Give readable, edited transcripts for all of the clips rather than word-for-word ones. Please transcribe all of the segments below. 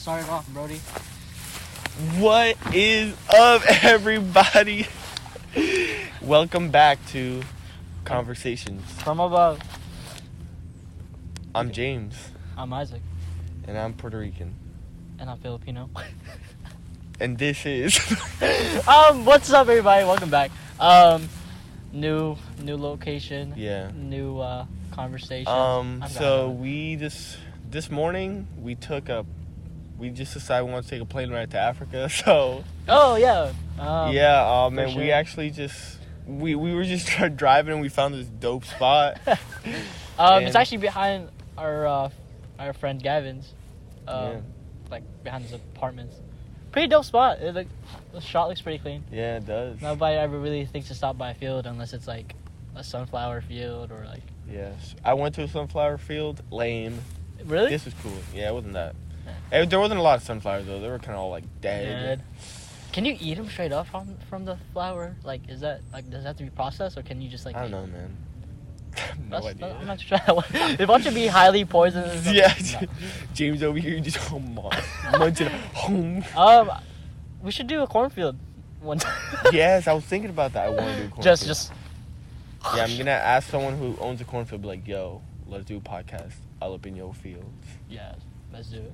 Start it off, Brody. What is up, everybody? Welcome back to Conversations. From above. I'm James, I'm Isaac. and I'm Puerto Rican. And I'm Filipino. And this is... What's up, everybody? Welcome back. New location. Yeah. New conversation. So we this morning, we just decided we want to take a plane ride to Africa, so... Oh, yeah. Man, sure. we actually just... We were just driving and we found this dope spot. It's actually behind our friend Gavin's. Yeah. Like, behind his apartments. Pretty dope spot. The shot looks pretty clean. Yeah, it does. Nobody ever really thinks to stop by a field unless it's, like, a sunflower field or, like... Yes. I went to a sunflower field. Lame. Really? This was cool. Yeah, it wasn't that. There wasn't a lot of sunflowers, though. They were kind of all, like, dead. Can you eat them straight up from the flower? Like, is that, like, does it have to be processed, or can you just, like... I don't know, man. No idea. I'm not sure. If want to be highly poisonous... Yeah. No. James over here just munching home. We should do a cornfield one time. Yes, I was thinking about that. I want to do a cornfield. Just... Yeah, I'm going to ask someone who owns a cornfield, be like, yo, let's do a podcast all up in your fields. Yeah, let's do it.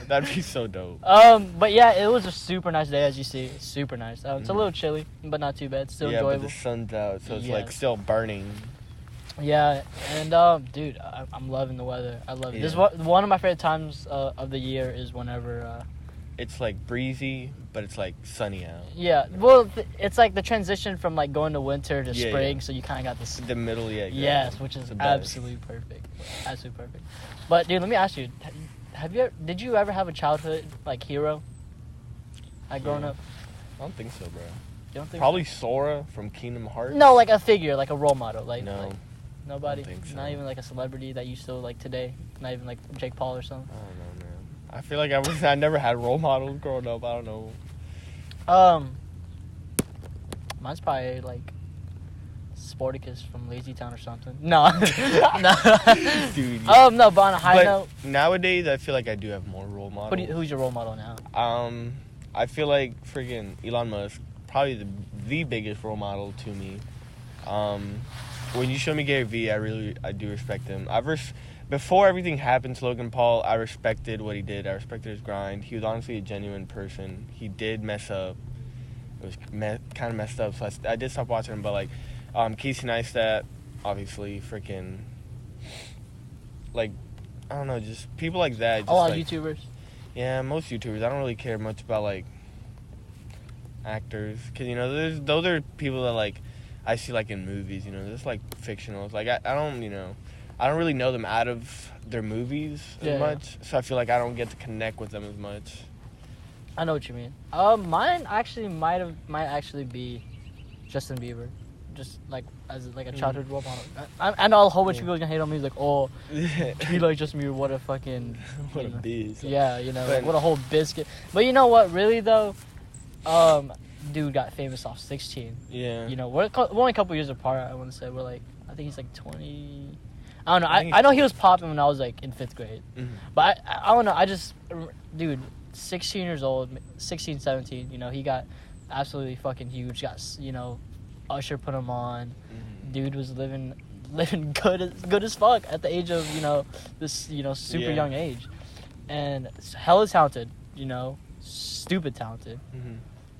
That'd be so dope. But yeah, it was a super nice day, as you see. Super nice. It's a little chilly, but not too bad. Still enjoyable. But the sun's out, so it's Yes. like still burning. Yeah, and dude, I'm loving the weather. I love it. This is one of my favorite times of the year is whenever. It's like breezy, but it's like sunny out. Yeah, well, it's like the transition from like going to winter to spring, so you kind of got this. The middle, yeah. Exactly. Yes, which is absolutely perfect. Absolutely perfect. But dude, let me ask you. Did you ever have a childhood like hero? Like growing up? I don't think so, bro. You don't think? Probably Sora from Kingdom Hearts. No, like a figure, like a role model, like no. Like, nobody. I don't think so. Not even like a celebrity that you still like today. Not even like Jake Paul or something. I don't know, man. I feel like I never had role models growing up. I don't know. Mine's probably like Sporticus from Lazy Town or something. No. No. Dude. No, but on a high note. Nowadays, I feel like I do have more role models. Who's your role model now? I feel like friggin' Elon Musk, probably the biggest role model to me. When you show me Gary Vee, I do respect him. Before everything happened to Logan Paul, I respected what he did. I respected his grind. He was honestly a genuine person. He did mess up. It was kind of messed up, so I did stop watching him. But, like, Casey Neistat, obviously, freaking, like, I don't know, just people like that. Just like, YouTubers? Yeah, most YouTubers. I don't really care much about, like, actors. Because, you know, those are people that, like, I see, like, in movies, you know, just, like, fictional. Like, I don't, you know, I don't really know them out of their movies as much. So I feel like I don't get to connect with them as much. I know what you mean. Mine actually might actually be Justin Bieber. Just, like, as, like, a childhood role model. I know a whole bunch of people are going to hate on me. Like, oh, he like Justin Bieber, what a fucking... What a biz. Yeah, you know, what a whole biscuit. But you know what, really, though? Dude got famous off 16. Yeah. You know, we're only a couple years apart, I want to say. We're, like, I think he's, like, 20... I don't know. I know he was popping when I was, like, in 5th grade. Mm-hmm. But I don't know. Dude, 16 years old, 16, 17, you know, he got absolutely fucking huge. Got, you know, Usher put him on. Mm-hmm. Dude was living good as fuck at the age of, you know, this, you know, super young age. And hella talented, you know, stupid talented. Mm-hmm.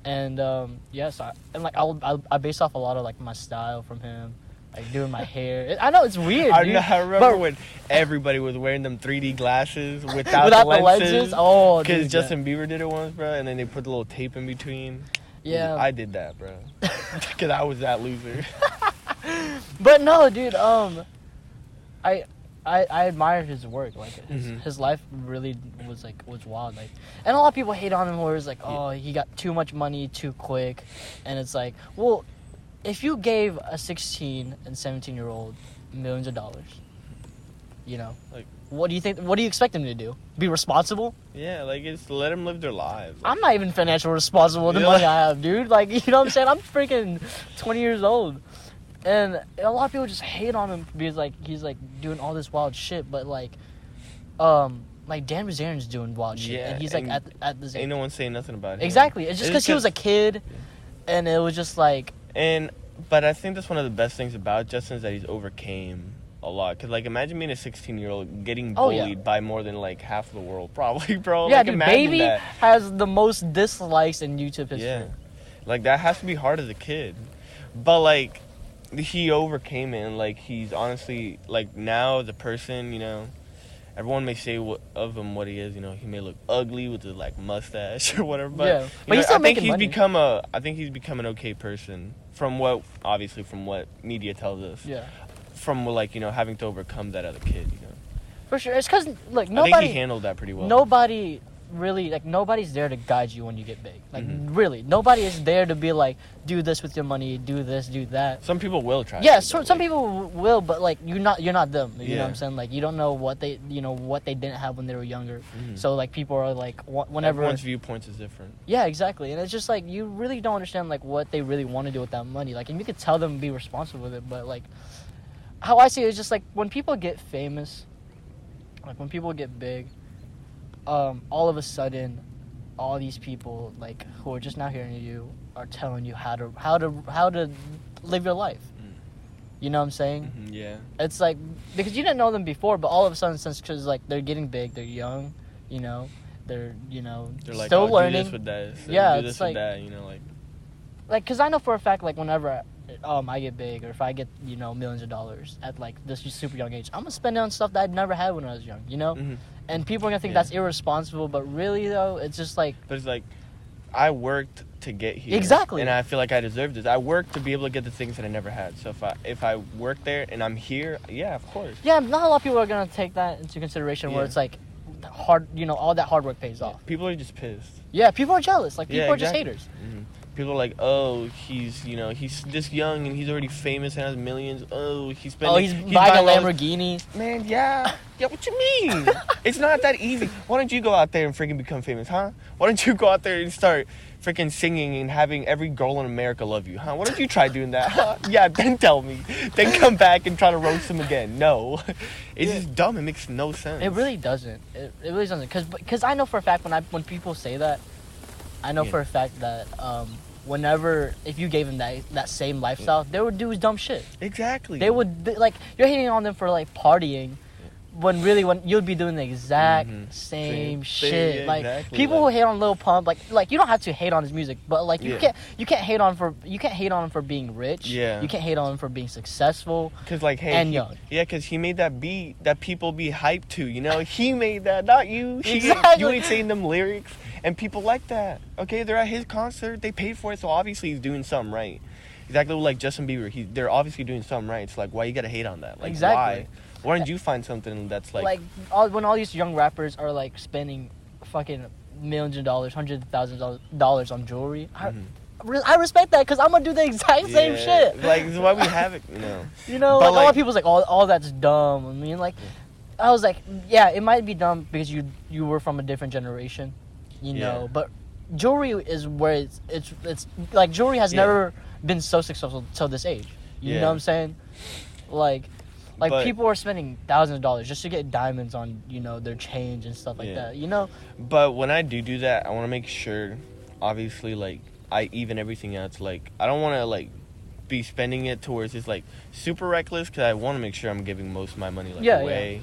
And, I based off a lot of, like, my style from him. Like, doing my hair. I know, it's weird, dude. I remember when everybody was wearing them 3D glasses without the lenses. Oh, because Justin Bieber did it once, bro, and then they put the little tape in between. Yeah. I did that, bro. Because I was that loser. But no, dude, I admire his work. Like, his life really was wild. Like, and a lot of people hate on him where it's like, oh, he got too much money too quick. And it's like, well... If you gave a 16 and 17-year-old millions of dollars, you know, like, what do you think? What do you expect them to do? Be responsible? Yeah, like, it's let them live their lives. I'm not even financially responsible with the money I have, dude. Like, you know what I'm saying? I'm freaking 20 years old, and a lot of people just hate on him because, like, he's like doing all this wild shit. But like, like Dan Bilzerian's doing wild shit, and he's like at this age. Ain't no one saying nothing about it. Exactly. It's just because he was a kid, and it was just like. But I think that's one of the best things about Justin is that he's overcame a lot. Cause like imagine being a 16-year-old getting bullied by more than like half of the world, probably, bro. Yeah, like, dude, Baby has the most dislikes in YouTube history. Yeah, like that has to be hard as a kid, but like he overcame it, and like he's honestly like now the person, you know. Everyone may say of him what he is, you know. He may look ugly with his like mustache or whatever, but he's still making money. I think he's become an okay person from what media tells us. Yeah. From like, you know, having to overcome that other kid, you know. For sure, it's because like I think he handled that pretty well. Nobody really like nobody's there to guide you when you get big. Like really, nobody is there to be like, do this with your money, do this, do that. Some people will try. Yeah, some people will, but like you're not them. You know what I'm saying? Like you don't know what they didn't have when they were younger. So like people are like whenever everyone's viewpoints is different. Yeah, exactly, and it's just like you really don't understand like what they really want to do with that money. Like, and you could tell them to be responsible with it, but like how I see it is just like when people get famous, like when people get big. All of a sudden, all these people like who are just now hearing you are telling you how to live your life. You know what I'm saying? Yeah. It's like because you didn't know them before, but all of a sudden, because like they're getting big, they're young, you know, they're like, still learning. Do this with that. Yeah, do this it's like with that, you know, like because I know for a fact like whenever I get big or if I get millions of dollars at like this super young age, I'm gonna spend it on stuff that I never had when I was young, you know. And people are gonna think that's irresponsible, but really though, it's just like. But it's like, I worked to get here. Exactly. And I feel like I deserve this. I worked to be able to get the things that I never had. So if I work there and I'm here, yeah, of course. Yeah, not a lot of people are gonna take that into consideration. Where it's like hard, all that hard work pays off. People are just pissed. Yeah, people are jealous. Like people are just haters. People are like, oh, he's this young and he's already famous and has millions. Oh, he's buying a Lamborghini. Man, yeah, what you mean? It's not that easy. Why don't you go out there and freaking become famous, huh? Why don't you go out there and start freaking singing and having every girl in America love you, huh? Why don't you try doing that, huh? Yeah, then tell me. Then come back and try to roast him again. No. It's just dumb. It makes no sense. It really doesn't. It really doesn't. Because I know for a fact when people say that, I know for a fact that if you gave them that same lifestyle, they would do dumb shit. Exactly. They would like you're hating on them for like partying, when you'd be doing the exact same shit. Yeah, like exactly. people who hate on Lil Pump, like you don't have to hate on his music, but like you can't hate on him for being rich. Yeah. You can't hate on him for being successful. Cause like young. Yeah, cause he made that beat that people be hyped to. You know, he made that, not you. Exactly. You ain't saying them lyrics. And people like that. Okay, they're at his concert. They paid for it, so obviously he's doing something right. Exactly like Justin Bieber. They're obviously doing something right. It's like, why you gotta hate on that? Like, exactly. Why didn't you find something that's like... when all these young rappers are like spending fucking millions of dollars, hundreds of thousands of dollars on jewelry. I respect that because I'm gonna do the exact same shit. Like, this is why we have it, you know. You know, like a lot of people's like, all that's dumb. I mean, like, I was like, yeah, it might be dumb because you were from a different generation. You know, but jewelry is where it's like jewelry has never been so successful till this age. You know what I'm saying? Like people are spending thousands of dollars just to get diamonds on, their chains and stuff like that, But when I do that, I want to make sure, obviously, like, I even everything out. Like, I don't want to, like, be spending it towards it's like super reckless because I want to make sure I'm giving most of my money away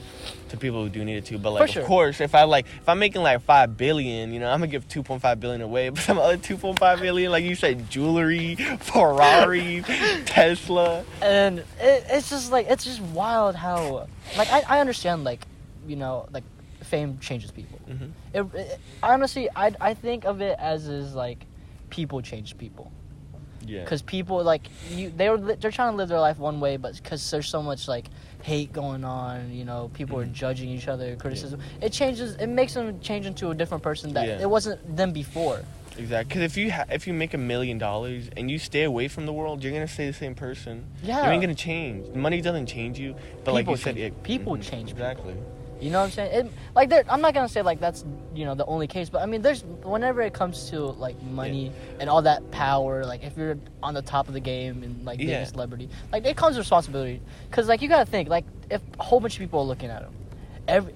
to people who do need it too. But like, of course, if I'm making like $5 billion, I'm gonna give $2.5 billion away. But some other $2.5 billion, like you said, jewelry, Ferrari, Tesla, and it's just wild how I understand like fame changes people. Honestly, I think of it as is like people change people. Yeah. Because people they're trying to live their life one way, but because there's so much like hate going on, people are judging each other, criticism. It makes them change into a different person that it wasn't them before. Exactly. Because if you make $1 million and you stay away from the world, you're gonna stay the same person. Yeah. You ain't gonna change. Money doesn't change you, but people like you said, people change. Exactly. People. You know what I'm saying? I'm not gonna say like that's the only case, but I mean, whenever it comes to like money and all that power, like if you're on the top of the game and like being a celebrity, like it comes with responsibility. Cause like you gotta think like if a whole bunch of people are looking at him,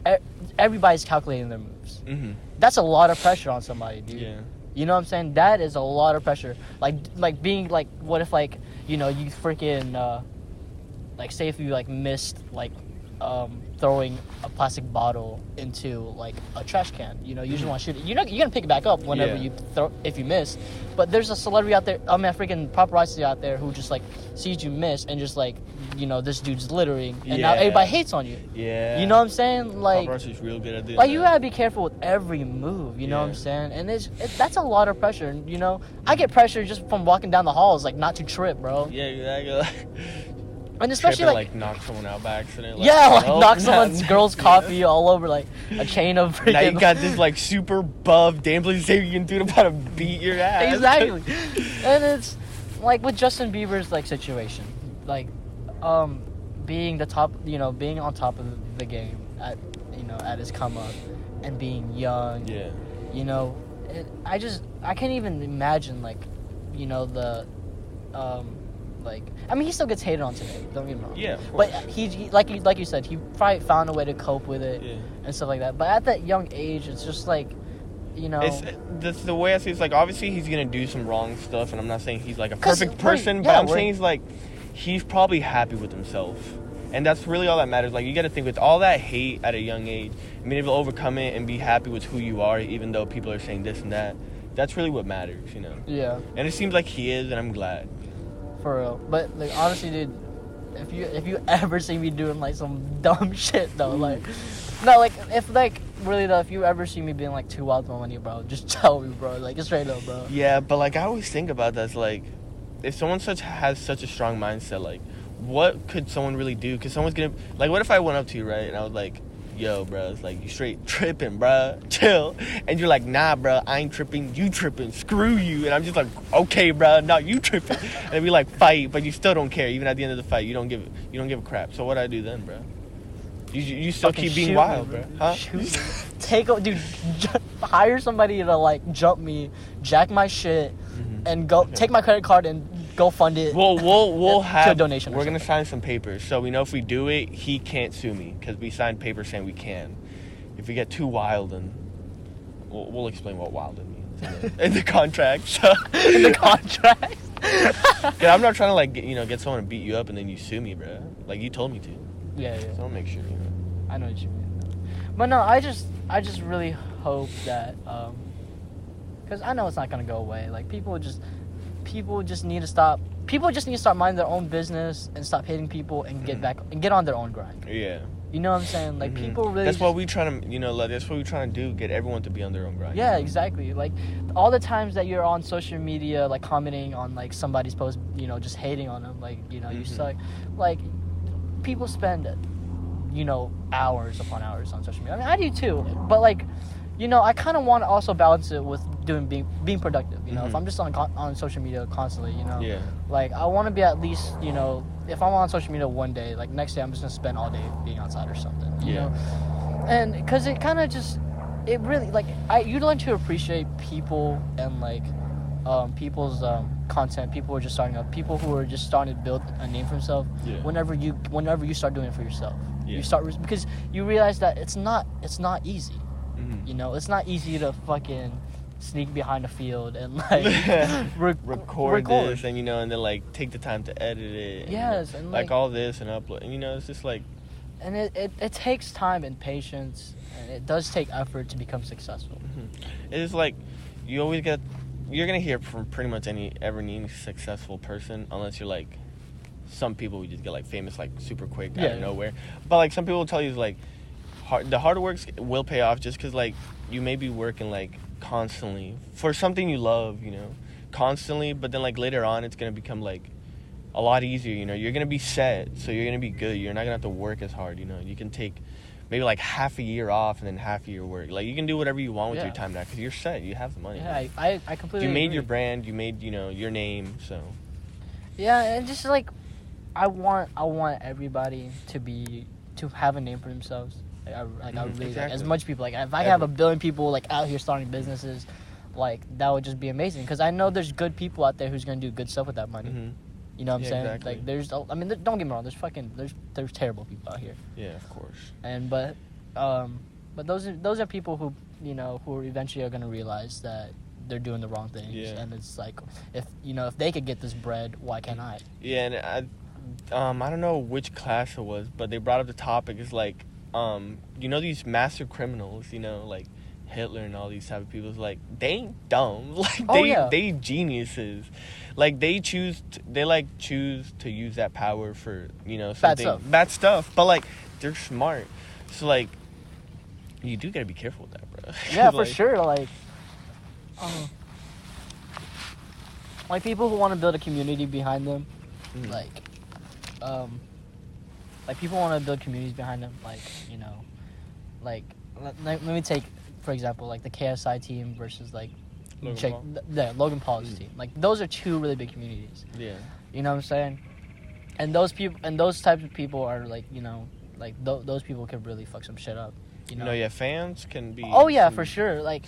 everybody's calculating their moves. Mm-hmm. That's a lot of pressure on somebody, dude. Yeah. You know what I'm saying? That is a lot of pressure. Like being like, what if like, you know, you freaking like say if you like missed like throwing a plastic bottle into like a trash can, you know, you just want to shoot it. You're gonna pick it back up whenever you throw, if you miss. But there's a celebrity out there, I mean, a freaking paparazzi out there who just like sees you miss and just like, you know, this dude's littering, and now everybody hates on you. Yeah. You know what I'm saying? Like, paparazzi's real good at doing like that. you gotta be careful with every move. You know what I'm saying? And that's a lot of pressure. And, you know, I get pressure just from walking down the halls, like not to trip, bro. Yeah, exactly. And especially like knock someone out by accident. Like, knock someone's girl's coffee all over like a chain of freaking. Now you got this like super buff damn Sabian dude about to beat your ass. Exactly. And it's like with Justin Bieber's like situation, like being the top, you know, being on top of the game at, you know, at his come up and being young. Yeah. You know, I can't even imagine like, you know, the like, I mean, he still gets hated on today. Don't get me wrong. Yeah. But he like you said, he probably found a way to cope with it and stuff like that. But at that young age, it's just like, you know, that's the way I see it. It's like obviously he's gonna do some wrong stuff, and I'm not saying he's like a perfect person, but I'm saying he's like, he's probably happy with himself, and that's really all that matters. Like you got to think with all that hate at a young age, being able to overcome it and be happy with who you are, even though people are saying this and that. That's really what matters, you know. Yeah. And it seems like he is, and I'm glad. For real. But like honestly, dude, if you ever see me doing like some dumb shit though, like no, like if like really though, if you ever see me being like too wild with my money, bro, just tell me, bro. Like straight up, bro. Yeah, but like I always think about that. It's like if someone has such a strong mindset, like what could someone really do? Because someone's gonna like, what if I went up to you, right, and I was like, yo, bro, it's like you straight tripping, bro, chill, and you're like, nah, bro, I ain't tripping, you tripping, screw you, and I'm just like, okay, bro, no, you tripping, and we like fight, but you still don't care. Even at the end of the fight, you don't give a crap. So what I do then, bro? You still Fucking keep being shoot wild, me, bro? Huh? Dude, hire somebody to like jump me, jack my shit, and go take my credit card and go fund it. We'll have a donation. We're gonna sign some papers, so we know if we do it, he can't sue me because we signed papers saying we can. If we get too wild, then we'll explain what wild means in the contract. So. In the contract. Yeah, I'm not trying to like get someone to beat you up and then you sue me, bro. Like you told me to. Yeah. So I'll make sure you know. I know what you mean. But no, I just really hope that because I know it's not gonna go away. Like people just need to stop. People just need to start minding their own business and stop hating people and get back and get on their own grind. Yeah. You know what I'm saying? Like people really. That's what we trying to, that's what we trying to do. Get everyone to be on their own grind. Yeah, exactly. Like all the times that you're on social media, like commenting on like somebody's post, just hating on them, like you suck. Like people spend, hours upon hours on social media. I mean, I do too. But like, I kind of want to also balance it with being productive. If I'm just on social media constantly, Yeah. Like I want to be at least, if I'm on social media one day, like next day I'm just gonna spend all day being outside or something. You know, and because it kind of just, it really like you learn to appreciate people and like people's content. People who are just starting up. People who are just starting to build a name for themselves. Yeah. Whenever you start doing it for yourself, yeah. you start because you realize that it's not easy. It's not easy to fucking sneak behind a field and like record this and and then like take the time to edit it. Yes, and like all this and upload. And it's just like. And it takes time and patience, and it does take effort to become successful. It is like you're gonna hear from pretty much any successful person, unless you're like some people who just get like famous like super quick out of nowhere. But like some people will tell you like the hard work will pay off just because like you may be working like constantly for something you love, constantly, but then like later on it's gonna become like a lot easier. You're gonna be set, so you're gonna be good. You're not gonna have to work as hard. You can take maybe like half a year off and then half a year work. Like you can do whatever you want with your time now because you're set. You have the money. Yeah, I completely. You made agree. your brand. You made your name. So. Yeah, and just like I want everybody to have a name for themselves. I really exactly. like as much people. Like if I have 1 billion people like out here starting businesses, like that would just be amazing. Because I know there's good people out there who's gonna do good stuff with that money. You know what I'm saying? Exactly. Like don't get me wrong. There's terrible people out here. Yeah, of course. But But those are people who, you know, who eventually are gonna realize that they're doing the wrong things, Yeah. and it's like, if you know, if they could get this bread, why can't I? Yeah, and I don't know which class it was, but they brought up the topic. It's like, you know, these master criminals, you know, like Hitler and all these type of people. It's like, they ain't dumb. Like they geniuses. Like they choose to use that power for, you know, something bad stuff. But like they're smart, so like you do gotta be careful with that, bro. Yeah, for sure. Like people who want to build a community behind them, like people want to build communities behind them, like, you know, like let me take, for example, like the KSI team versus like Logan Paul's team. Like those are two really big communities. Yeah. You know what I'm saying? And those people and those types of people are like, you know, like those people can really fuck some shit up. You know? Yeah, fans can be. Oh yeah, for sure. Like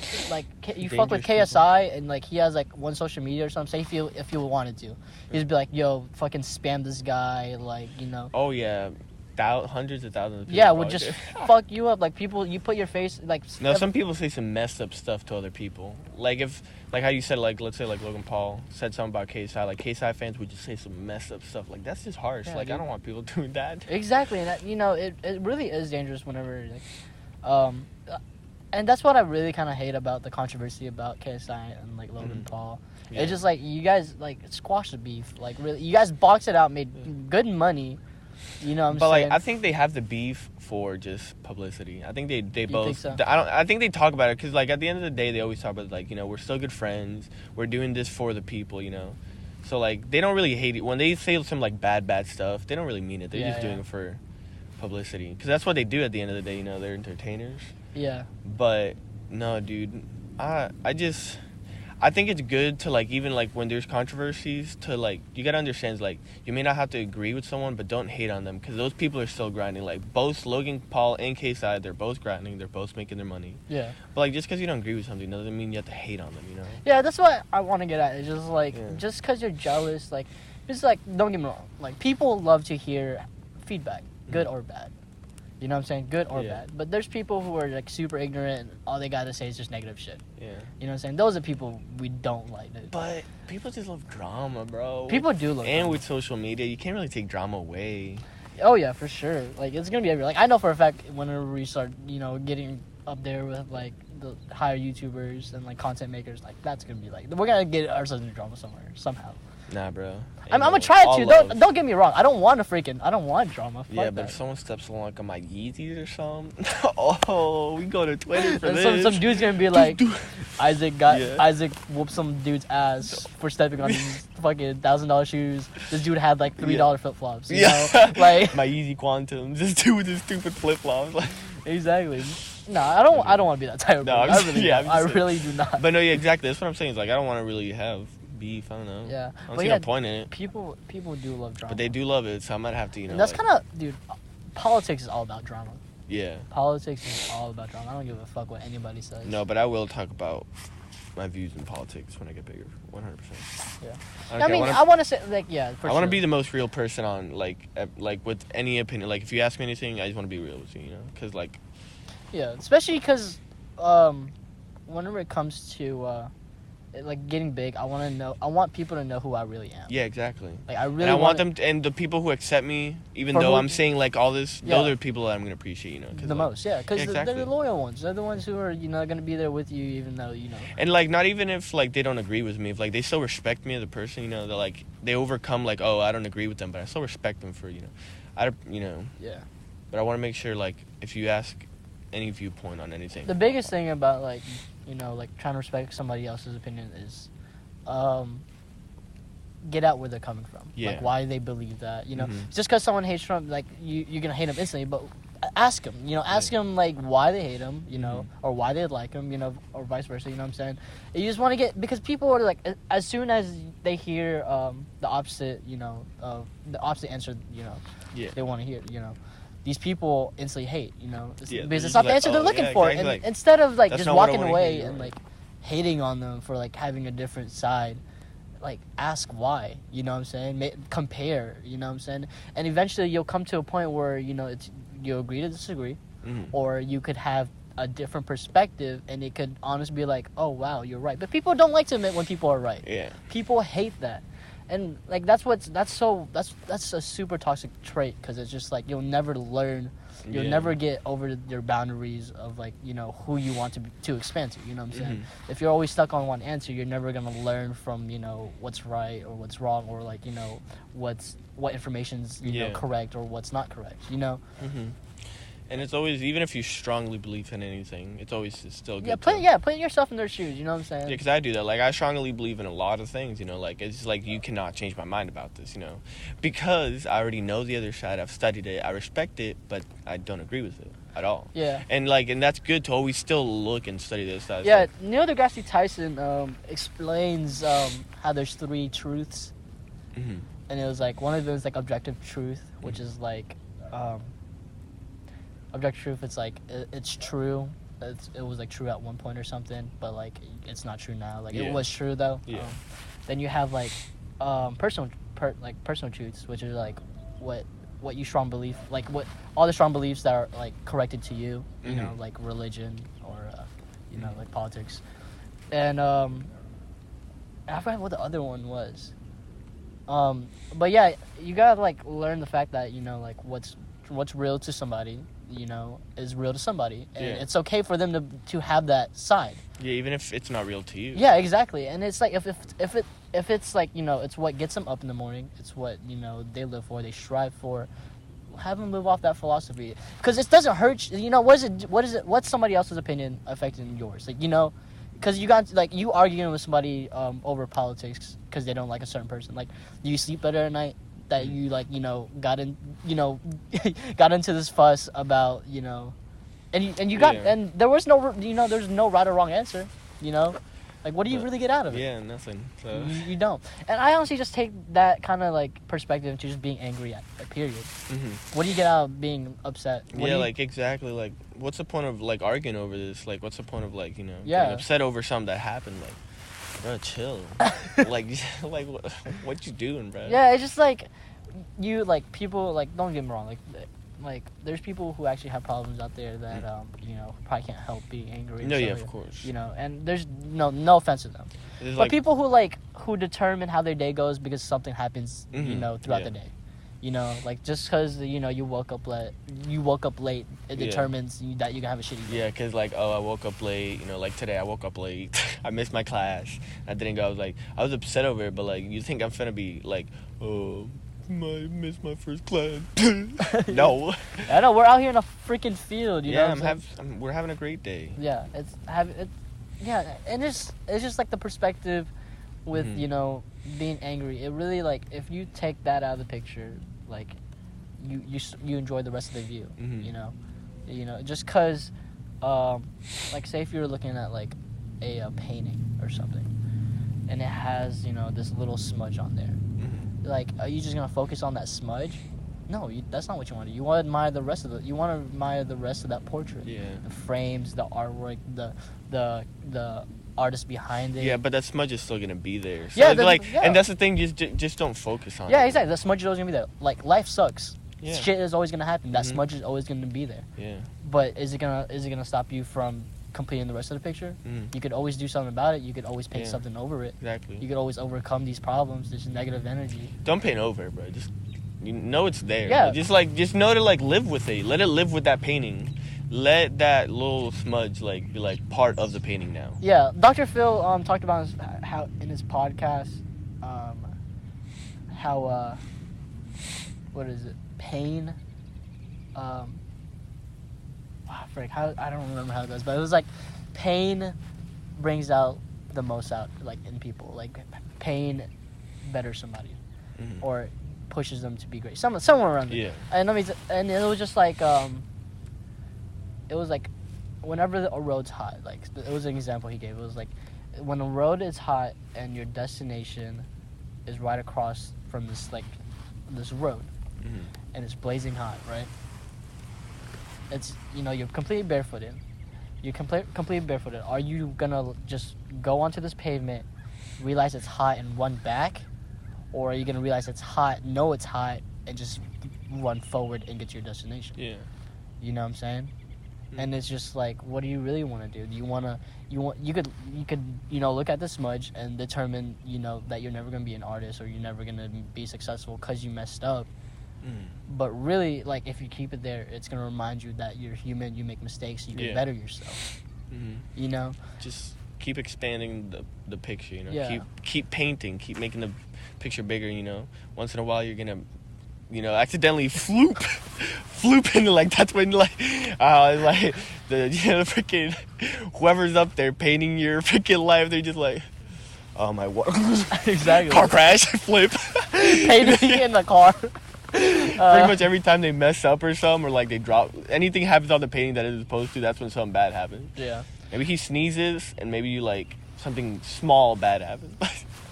you fuck with KSI people. and like he has like one social media or something. Say if you wanted to, he'd be like, "Yo, fucking spam this guy," like, you know. Oh yeah, hundreds of thousands of people. Yeah, would just fuck you up. Like people, you put your face like. No, some people say some messed up stuff to other people. Like like how you said, like let's say like Logan Paul said something about KSI. Like KSI fans would just say some messed up stuff. Like that's just harsh. Yeah, like dude. I don't want people doing that. Exactly, and that, you know, it really is dangerous whenever like. And that's what I really kind of hate about the controversy about KSI and like Logan Paul. Yeah. It's just like you guys like squash the beef, like really. You guys box it out, made good money. You know what I'm saying? But like I think they have the beef for just publicity. I think they both. Think so? I think they talk about it because like at the end of the day they always talk about like, you know, we're still good friends. We're doing this for the people, you know. So like they don't really hate it when they say some like bad stuff. They don't really mean it. They're just doing it for publicity because that's what they do at the end of the day. You know, they're entertainers. Yeah. But no, dude, I think it's good to like, even like when there's controversies, to like, you gotta understand, like, you may not have to agree with someone, but don't hate on them because those people are still grinding. Like both Logan Paul and KSI, they're both grinding, they're both making their money. Yeah. But like just because you don't agree with something doesn't mean you have to hate on them, you know. Yeah, that's what I want to get at. It's just like just because you're jealous, like, just like, don't get me wrong, like people love to hear feedback, good or bad. You know what I'm saying? Good or bad. But there's people who are like super ignorant and all they gotta say is just negative shit. Yeah. You know what I'm saying? Those are people we don't like. But people just love drama, bro. People do love drama. And with social media, you can't really take drama away. Oh yeah, for sure. Like it's gonna be everywhere. Like I know for a fact whenever we start, you know, getting up there with like the higher YouTubers and like content makers, like that's gonna be like we're gonna get ourselves into drama somewhere somehow. Nah, bro. I'm gonna try to. Don't get me wrong. I don't want drama. Fuck yeah, but if someone steps along like on my Yeezys or something, oh, we go to Twitter for this. Some dude's gonna be like, Isaac whooped some dude's ass for stepping on these fucking $1,000 shoes. This dude had like $3 flip flops. You know? Like my Yeezy Quantums. This dude with his stupid flip flops. Like exactly. No, I don't want to be that type of person. I really do not. But no, yeah, exactly. That's what I'm saying. Is like I don't want to really have beef. I don't know. Yeah. I don't see no point in it. People do love drama. But they do love it, so I might have to, you know. And that's kind of, dude, politics is all about drama. Yeah. Politics is all about drama. I don't give a fuck what anybody says. No, but I will talk about my views in politics when I get bigger. 100%. Yeah. I want to say, like, yeah, I want to be the most real person on, like with any opinion. Like, if you ask me anything, I just want to be real with you, you know? Because, like... Yeah, especially because whenever it comes to... like getting big, I want people to know who I really am. Yeah, exactly. Like I really and I want them and the people who accept me, even though I'm saying like all this, those are people that I'm gonna appreciate, you know. The most, yeah, because they're the loyal ones. They're the ones who are, you know, gonna be there with you, even though, you know. And like not even if like they don't agree with me, if like they still respect me as a person, you know, they're like they overcome like, oh, I don't agree with them, but I still respect them for, you know, Yeah. But I want to make sure like if you ask any viewpoint on anything. The biggest thing about like, you know, like trying to respect somebody else's opinion is get out where they're coming from. Yeah. Like why they believe that, you know. Just because someone hates Trump, like you're gonna hate him instantly, but ask them, you know, them like why they hate him, you know, or why they like him, you know, or vice versa, you know what I'm saying? You just want to get, because people are like, as soon as they hear the opposite, you know, the opposite answer, you know, they want to hear, you know. These people instantly hate, you know, because it's not the answer they're looking for. Exactly. And instead of like just walking away hear, and like hating on them for like having a different side, like ask why, you know what I'm saying? Compare, you know what I'm saying? And eventually you'll come to a point where, you know, you'll agree to disagree, or you could have a different perspective, and it could honestly be like, oh wow, you're right. But people don't like to admit when people are right. Yeah. People hate that, and like that's a super toxic trait, because it's just like you'll never learn, you'll never get over your boundaries of like, you know, who you want to expand to. You know what I'm saying? If you're always stuck on one answer, you're never gonna learn from, you know, what's right or what's wrong, or like, you know, what information's you know correct or what's not correct. You know. And it's always, even if you strongly believe in anything, it's always still good. Put yourself in their shoes. You know what I'm saying? Yeah, because I do that. Like, I strongly believe in a lot of things, you know. Like, it's like, you cannot change my mind about this, you know. Because I already know the other side. I've studied it. I respect it, but I don't agree with it at all. Yeah. And, like, and that's good to always still look and study this stuff. Yeah, Neil deGrasse Tyson explains how there's 3 truths. And it was, like, one of them is, like, objective truth, which is, like... objective truth, it's like it's true. It was like true at one point or something, but like it's not true now. Like it was true though. Yeah. Then you have like personal truths, which is like what you strong belief, like what all the strong beliefs that are like corrected to you. You know, like religion or you know, like politics. And I forgot what the other one was. But yeah, you gotta like learn the fact that, you know, like what's real to somebody, you know, is real to somebody, and it's okay for them to have that side. Yeah, even if it's not real to you. Yeah, exactly. And it's like if it's like, you know, it's what gets them up in the morning, it's what, you know, they live for, they strive for. Have them live off that philosophy, because it doesn't hurt. You know, what's somebody else's opinion affecting yours? Like, you know, because you got like you arguing with somebody over politics because they don't like a certain person. Like, do you sleep better at night that you like, you know, got into this fuss about, you know, and you got and there was no, you know, there's no right or wrong answer, you know, like what do you really get out of it? Yeah, nothing. So you don't. And I honestly just take that kind of like perspective to just being angry at period. What do you get out of being upset? Like exactly, like what's the point of like arguing over this? Like what's the point of like, you know, getting upset over something that happened? Like, bro, chill. like what you doing, bro? Yeah, it's just like you, like people, like don't get me wrong, like there's people who actually have problems out there that you know, probably can't help being angry. No, yeah, of course. You know, and there's no offense to them. But like, people who determine how their day goes because something happens, you know, throughout the day. You know, like just because, you know, you woke up late, it determines that you can have a shitty day. Yeah, because like, oh, I woke up late. You know, like today I woke up late. I missed my class. I didn't go. I was upset over it, but like, you think I'm finna be like, oh, I missed my first class? No. I know, we're out here in a freaking field. You know, we're having a great day. Yeah, and it's just like the perspective with you know, being angry. It really, like, if you take that out of the picture, like you enjoy the rest of the view. You know, just because like say if you're looking at like a painting or something and it has, you know, this little smudge on there, like, are you just gonna focus on that smudge? No, that's not what you want to do. You want to admire the rest of it. You want to admire the rest of that portrait. Yeah. The frames, the artwork, the artist behind it. Yeah, but that smudge is still gonna be there. So and that's the thing. Just don't focus on it. Yeah, exactly. The smudge is always gonna be there. Like, life sucks. Yeah. Shit is always gonna happen. That smudge is always gonna be there. Yeah. But is it gonna stop you from completing the rest of the picture? You could always do something about it. You could always paint something over it. Exactly. You could always overcome these problems, this negative energy. Don't paint over it, bro. Just, you know, it's there. Yeah. Just know to like live with it. Let it live with that painting. Let that little smudge like be like part of the painting now. Yeah, Dr. Phil talked about how in his podcast, how what is it? Pain. I don't remember how it goes, but it was like pain brings out the most out, like, in people. Like, pain betters somebody, or pushes them to be great. Somewhere around there. Yeah. And it was just like it was like whenever a road's hot, like, it was an example he gave. It was like when a road is hot and your destination is right across from this road, and it's blazing hot, right? It's, you know, you're completely barefooted. You're completely barefooted. Are you gonna just go onto this pavement, realize it's hot, and run back? Or are you gonna realize it's hot, know it's hot, and just run forward and get to your destination? Yeah. You know what I'm saying? And it's just like, what do you really want to do? Do you want to, you could, look at the smudge and determine, that you're never going to be an artist or you're never going to be successful because you messed up. But really, like, if you keep it there, it's going to remind you that you're human, you make mistakes, you can better yourself. Just keep expanding the picture, Yeah. Keep painting, keep making the picture bigger, Once in a while you're going to accidentally floop into, like, that's when, like the freaking whoever's up there painting your freaking life, they're just like, oh my, what? Exactly. Car crash, flip. Painting in the car. Pretty much every time they mess up or something, or like they drop, anything happens on the painting that it's supposed to, that's when something bad happens. Yeah. Maybe he sneezes, and maybe you, like, something small bad happens.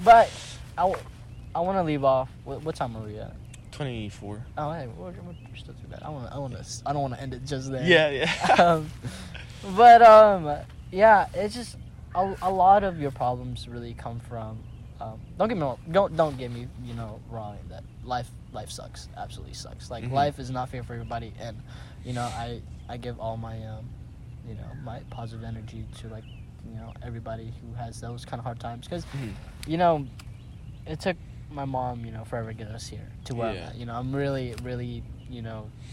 But I want to leave off. What time are we at? 24. Oh, hey, we're still too bad. I don't want to end it just there. Yeah. Yeah, it's just a lot of your problems really come from. Don't get me wrong. Don't get me wrong. That life sucks. Absolutely sucks. Like, life is not fair for everybody, and I give all my my positive energy to, like, everybody who has those kind of hard times, because it took my mom forever to get us here to where I'm at. I'm really, really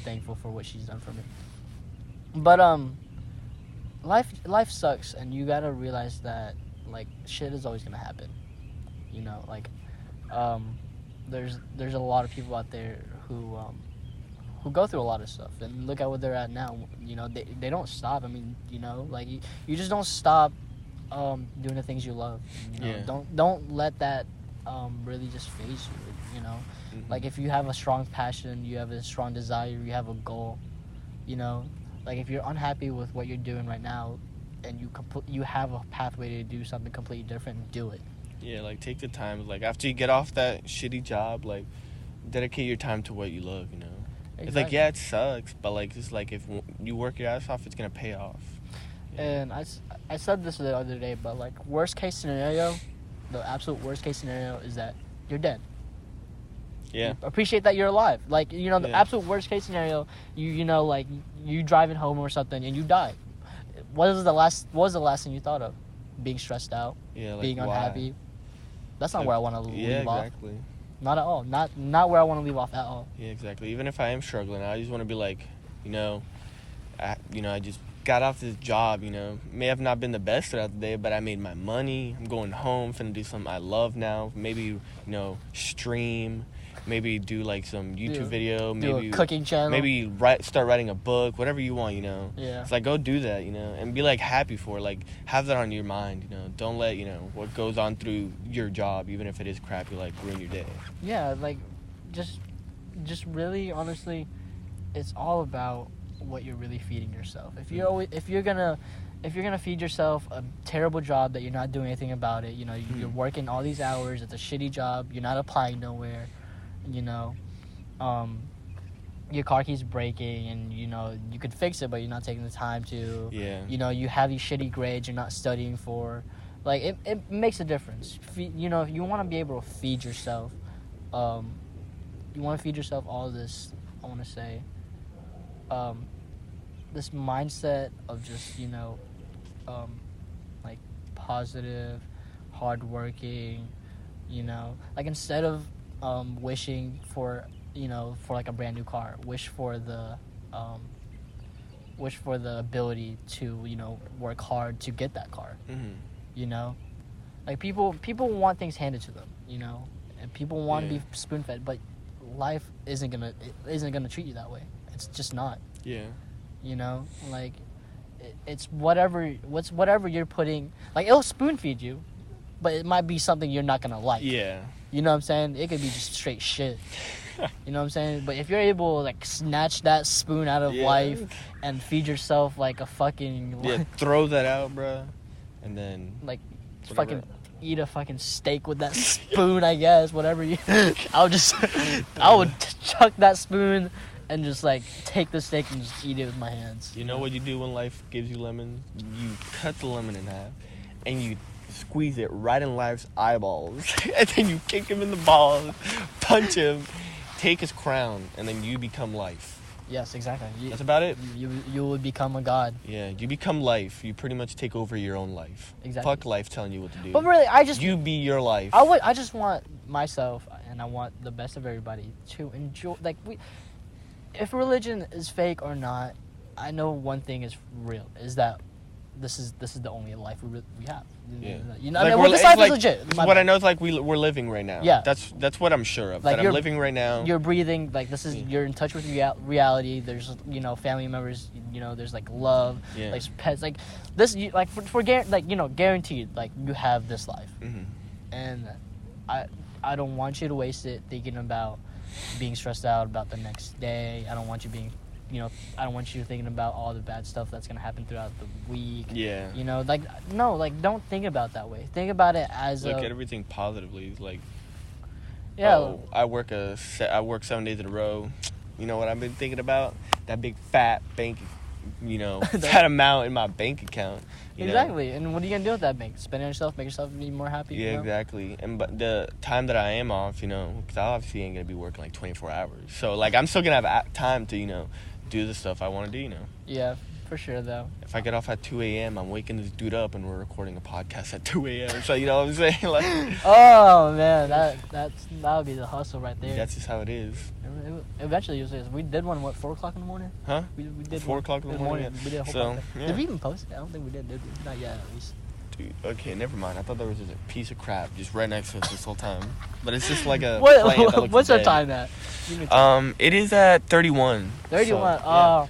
thankful for what she's done for me. But life sucks, and you gotta realize that, like, shit is always gonna happen. Like, there's a lot of people out there who go through a lot of stuff, and look at where they're at now. They don't stop. I mean, like, you just don't stop doing the things you love. Don't let that really just phase you. Like, if you have a strong passion, you have a strong desire, you have a goal, like, if you're unhappy with what you're doing right now, and you have a pathway to do something completely different, do it. Yeah, like, take the time. Like, after you get off that shitty job, like, dedicate your time to what you love. Exactly. It's like, yeah, it sucks, but, like, it's like, if you work your ass off, it's gonna pay off. And I said this the other day, but, like, worst case scenario, the absolute worst case scenario is that you're dead. Yeah. Appreciate that you're alive. Like, the absolute worst case scenario, like, you driving home or something and you die. What was the last thing you thought of? Being stressed out, like, being unhappy. Why? That's not where I want to leave off. Yeah, exactly. Not at all. Not where I want to leave off at all. Yeah, exactly. Even if I am struggling, I just want to be like, I just got off this job, may have not been the best throughout the day, but I made my money. I'm going home, finna do something I love now. Maybe, stream. Maybe do, like, some YouTube video. Maybe a cooking channel. Maybe start writing a book. Whatever you want, Yeah. It's like, go do that, and be, like, happy for it. Like, have that on your mind, Don't let, what goes on through your job, even if it is crappy, like, ruin your day. Yeah, like, just really, honestly, it's all about what you're really feeding yourself. If you're gonna feed yourself a terrible job that you're not doing anything about it, you're working all these hours, it's a shitty job, you're not applying nowhere, your car keeps breaking, and you could fix it, but you're not taking the time to. You have these shitty grades you're not studying for. Like, it makes a difference. If you want to be able to feed yourself, you want to feed yourself all this, I want to say, this mindset of just, like, positive, hardworking, like, instead of wishing for, for, like, a brand new car, wish for the ability to, work hard to get that car. Like, people want things handed to them, and people want to be spoon-fed, but life isn't gonna treat you that way. It's just not. Like, it's whatever you're putting, like, it'll spoon feed you, but it might be something you're not gonna like. You know what I'm saying? It could be just straight shit. You know what I'm saying? But if you're able to, like, snatch that spoon out of life and feed yourself like a fucking... throw that out, bro. And then... like, fucking eat a fucking steak with that spoon, I guess. Whatever you... I would chuck that spoon and just, like, take the steak and just eat it with my hands. You know what you do when life gives you lemons? You cut the lemon in half and you squeeze it right in Life's eyeballs. And then you kick him in the balls, punch him, take his crown, and then you become Life. Yes, exactly. That's about it. You would become a god. Yeah, you become life. You pretty much take over your own life. Exactly. Fuck life telling you what to do. But really, you be your life. I just want myself, and I want the best of everybody to enjoy. Like if religion is fake or not, I know one thing is real: is that this is the only life we have. Yeah. You know, like, this life is legit. What I know is like we're living right now. Yeah. That's what I'm sure of. Like that I'm living right now. You're breathing. Like this is you're in touch with reality. There's family members. There's like love. Yeah. Like pets. Like this. Like for guaranteed. Like you have this life. Mm-hmm. And I don't want you to waste it thinking about being stressed out about the next day. I don't want you being. I don't want you thinking about all the bad stuff that's gonna happen throughout the week. Yeah. Don't think about that way. Think about it as look at everything positively. Like, yeah. I work 7 days in a row. You know what I've been thinking about? That big fat bank. Fat amount in my bank account. Exactly. And what are you gonna do with that bank? Spend it on yourself, make yourself be more happy. Yeah, exactly. And but the time that I am off, because I obviously ain't gonna be working like 24 hours. So like I'm still gonna have time to do the stuff I want to do. Yeah, for sure though. If I get off at 2 a.m., I'm waking this dude up and we're recording a podcast at 2 a.m. So you know what I'm saying? Like, oh man, that would be the hustle right there. That's just how it is. Eventually, we did one 4 o'clock in the morning. Huh? We did 4 o'clock in the morning. We did a whole podcast. Yeah. Did we even post it? I don't think we did we? Not yet, at least. Dude, okay, never mind. I thought there was just a piece of crap just right next to us this whole time. But it's just like a what's our time at? It is at 31. 31. So, yeah.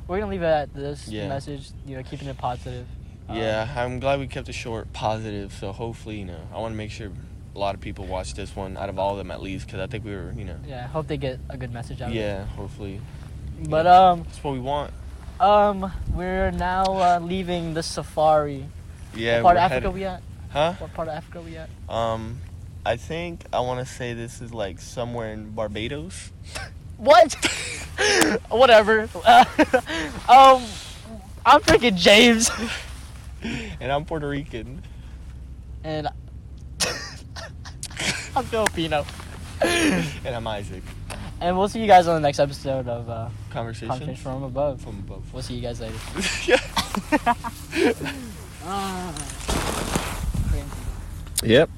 We're gonna leave it at this message. Keeping it positive. Yeah, I'm glad we kept it short, positive. So hopefully, I want to make sure a lot of people watch this one out of all of them at least, because I think we were, Yeah, I hope they get a good message out of it. Yeah, hopefully. But that's what we want. We're now leaving the safari. Yeah. What part of Africa we at? Huh? What part of Africa we at? I think I want to say this is like somewhere in Barbados. What? Whatever. I'm freaking James. And I'm Puerto Rican. And I'm Filipino. And I'm Isaac. And we'll see you guys on the next episode of Conversation from Above. From Above. We'll see you guys later. Yep.